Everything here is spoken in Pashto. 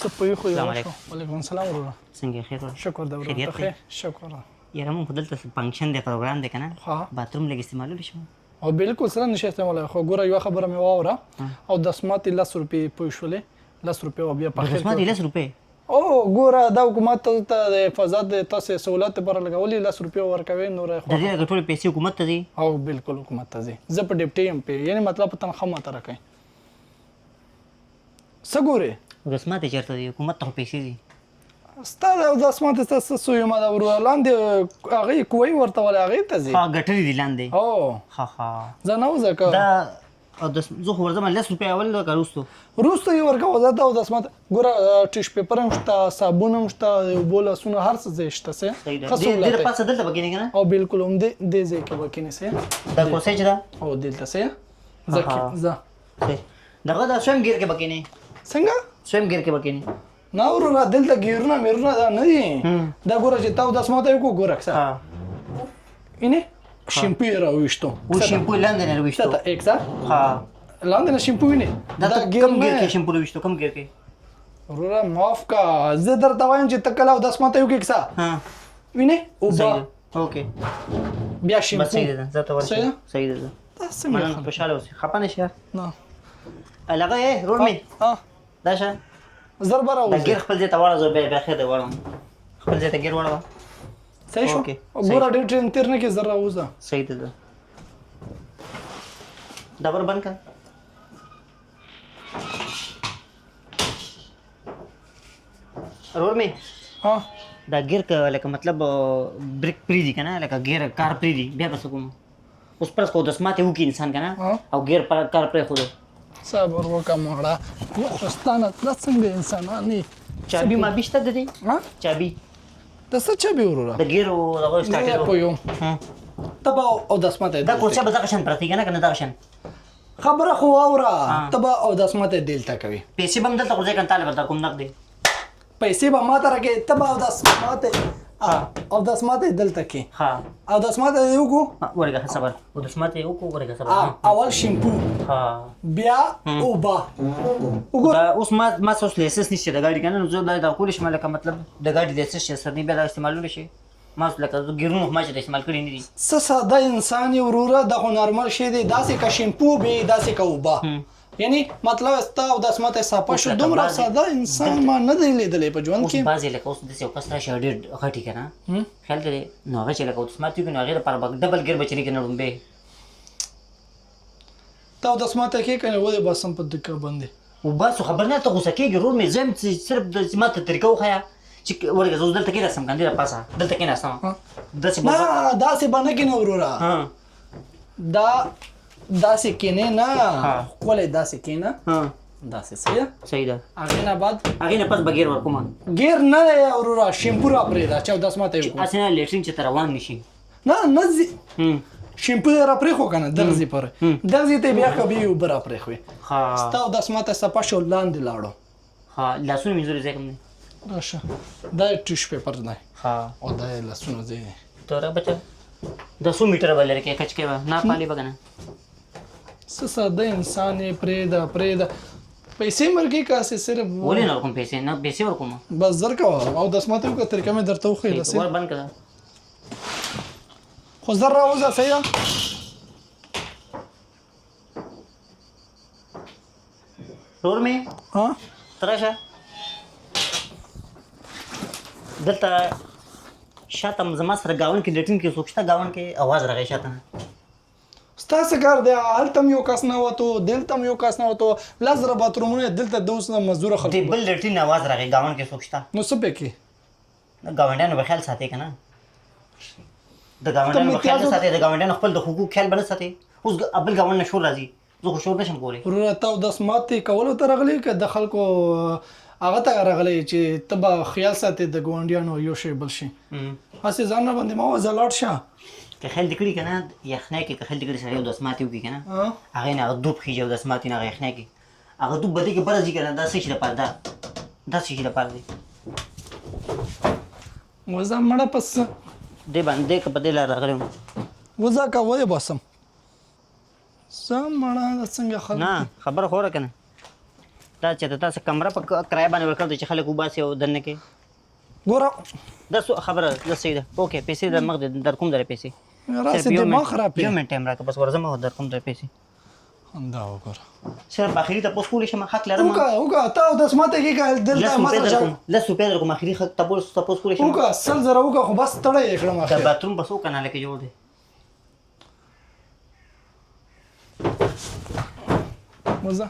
څه پوه خو یې وشو. وعلیکم السلام وروره. څنګه خیر وړه؟ شکر دی وروره. ته ښه؟ شکر. یاره مونږ خو دلته فنکشن دی پروګرام دی که نه باتروم لږ استعمالولی شو او بالکل سره نشي استعمالولی خو ګوره یوه خبره مې واوره او دسمات یې 10 روپۍ پوه شولې 10 روپۍ او بیا په خیر دسمات یې 10 روپۍ او ګوره دا حکومت ته د حفاظت د تاسې سهولت لپاره لګولي 10 روپۍ ورکوي نور د دې هغه ټولې پیسې حکومت ته ځي او بالکل حکومت ته ځي زه په ډیپټي یم پې یعنې مطلب په تنخوا ماته راکوي څه ګورې دسمات یې چېرته دي حکومت ته خو پیسې ځي ستا د دسمات ستا څه سویمه ده وروره لاندې هغې کوی ورته ولې هغې ته ځي ها ګټلې دي لاندې او ښه زه نه وځه که دا او زه خو ورځم 10 روپۍ اول که وروستو وروسته یې ورکوه زه ته او دسمات ګوره ټیش پیپر هم شته صابون هم شته د اوبو لاسونه هر څه ځای شته څه ښه سهولت ډېر پاسه دلته به کښېنې که نه او بالکل هم دې ځای کې به کښېنې څه دا کرسۍ چې ده او دلته څه ځه دغه دا سویم ګیر کې به کښېنې څنګه سویم ګیر کې به کښېنې نه وروره دلته ګیرونه میرونه دا نه دي دا ګوره چې تا او دسمات یې وکړو ګوره ښه وینې شیمپو یې راوویشتو او شیمپو یې لاندې نه راوویشتو ته ایک څه ها لاندې نه شیمپو وینې دا کم ګیر کې شیمپو راوویشتو کم ګیر کې وروره معاف کا زه درته وایم چې ته کله او دسمات یې وکړې څه وینې اوبه اوکې بیا شیمپو بس صحیح ده زه ته ورشم صحیح ده دا څه مننه خوشحاله اوسې خفه نه شې یار نه هلغه یې رور مې دا شه زر به دا راوځي ګیر خپل ځای ته واړه زه بیا خیر دی واړم خپل ځای ته ګیر واړوه صحیح شو ګوره ډېر ټرین تېر نه کې زر راوځه صحیح ده ډبر بند کړه رور مې دا ګیر که لکه مطلب بریک پرېږدي که نه لکه ګیر کار پرېږدي بیا به څه کوم اوس پرس که دسمات یې وکړي انسان که نه او ګیر کار پرېښودو صبر وکړه مړه یو خو ستا نه دا څنګه انسانان یې چابي مابي شته د دې چابي د څه چابي وروره د ګیرو دغه سټارټېدو نه پوهېږم ته به او دسمات یې دا کورسۍ به دغه شان پرتې که نه که نه دغه شان خبره خو واوره ته به او دسمات یې دلته کوي پیسې به هم دلته غورځوې که نه تا له به درته کوم نقد دی پیسې به ما ته راکوې ته به او دسمات او دسمات یې دلته کې او دسمات یې وکړو ورګه ښه صبر او دسمات یې وکړو ورګه صبر اول شیمپو بیا اوبه وګوره اوس ما څه اوس لایسنس نشته د ګاډي که نه نو زه دا کولی شم لکه مطلب د ګاډي لایسنس چې سرني بیا دا استعمالولی شي ما اوس لکه ګیرونه خو ما چې د استعمال کړي نه دي څه ساده انسان یې وروره دا خو نارمل شی دی داسې که شیمپو بې داسې که اوبه یعنی مطلب ستا او دسمات یې صافه شو دومره ساده انسان ما نه دی لیدلی په ژوند کې اوس بعضې لکه اوس داسې یو کس راشي ډېر غټي که نه خیال ته دی نو هغه چې لکه دسمات وکړي نو هغې لپاره به ډبل ګیر به چلي که نه ړومبی ته او دسمات یې کې که نه ولې بس هم په دقه باندې و بس خبر نه ته غوسه کېږي رور مې زه یم صرف د ما ته طریقه وښیه چې ورګه زه اوس دلته کېناستم که نه دې پاسه دلته کېناستم نه داسې به نه کېنه وروره دا داسې کېنې نه ښکلی داسې کېنه داسې صحیح ده هغې نه بعد هغې نه پس به ګیر ورکوم ګیر نه دی وروره شیمپو را پرېږده چې اودسمات یې وکړو هسې نه لیټرین چې ته روان نه شي نه ځي شیمپو یې را پرېښو که نه دغه ځای پورې دغه ځای ته یې بیا که بیا یې اوبه را پرېښوې ستا اودسمات یې صفا شو لاندې لاړو لاسونه مینځلو ځای کوم دی راشه دا یې ټیش پیپر دی او دا یې لاسونه ځای دی ته را بچه دا څو میټره به لرې کې کچکې به نه پالې به که نه څه ساده انسان یې پرېږده پیسې مرګې کاسې صرف ولې نه ورکوم پیسې نه پیسې ورکوم بس زر کوه او دسمات یې وکړه طریقه مې درته وښیله ور بند کړه خو زر راوځه صحیح ده رور مې ته راشه دلته شاته زما سره ګاون کې لیټرین کې څوک شته ګاون کې اواز راغی شاته ستا څه کار دی هلته هم یو کس نه وتو دلته هم یو کس نه وتو لس زره باترومونه دلته د اوس نه مزدوره خلکو د بل لیټرین اواز راغی ګاون کې څوک شته نو څه پکې ګاونډیانو به خیال ساتي که نه د ګاونډیانو به خیال نه ساتي د ګاونډیانو خپل د حقوق خیال به نه ساتي اوس بل ګاونډ نه شور راځي زه خو شور نشم کولی وروره ته اودسمات یې کولو ته راغلی که د خلکو هغه ته راغلی چې ته به خیال ساتې د ګاونډیانو یو شی بل شي هسې ځان نه باندې ما وځه لاړ شه که خیال دې کړي که نه یخنۍ کې که خیال دې کړي سړی اودسمات یې وکړي که نه هغې نه هغه دوب خېږي اودسمات یې نه هغه یخنۍ کې هغه دوب به دې کې بره ځي که نه دا څه شي لپاره دا څه شي لپاره دی وځه مړه پس دې باندې که په دې لار راغلی وم وځه که ولې بسم څه مړه څنګه خلک نه خبره خو وره که نه تا چې تاسو کمره په کرایه باندې ورکړ چې خلک وباسي او دنه کې ګوره دا خبره د سیده اوکې پیسې د مخ در کوم درې پیسې راسه دماغ خراب یو منټ ټایم راکړه بس ورځم او در کوم درې پیسې دا وګوره صرف اخري ته پوس کولی شم حق لرم وګه تا د سماته کې دلته ما لس روپۍ در کوم اخري حق تپوس کولی شم وګه سل زره وګه خو بس تړی یې کړم دا باتروم بس وکناله کې جوړ دی مزه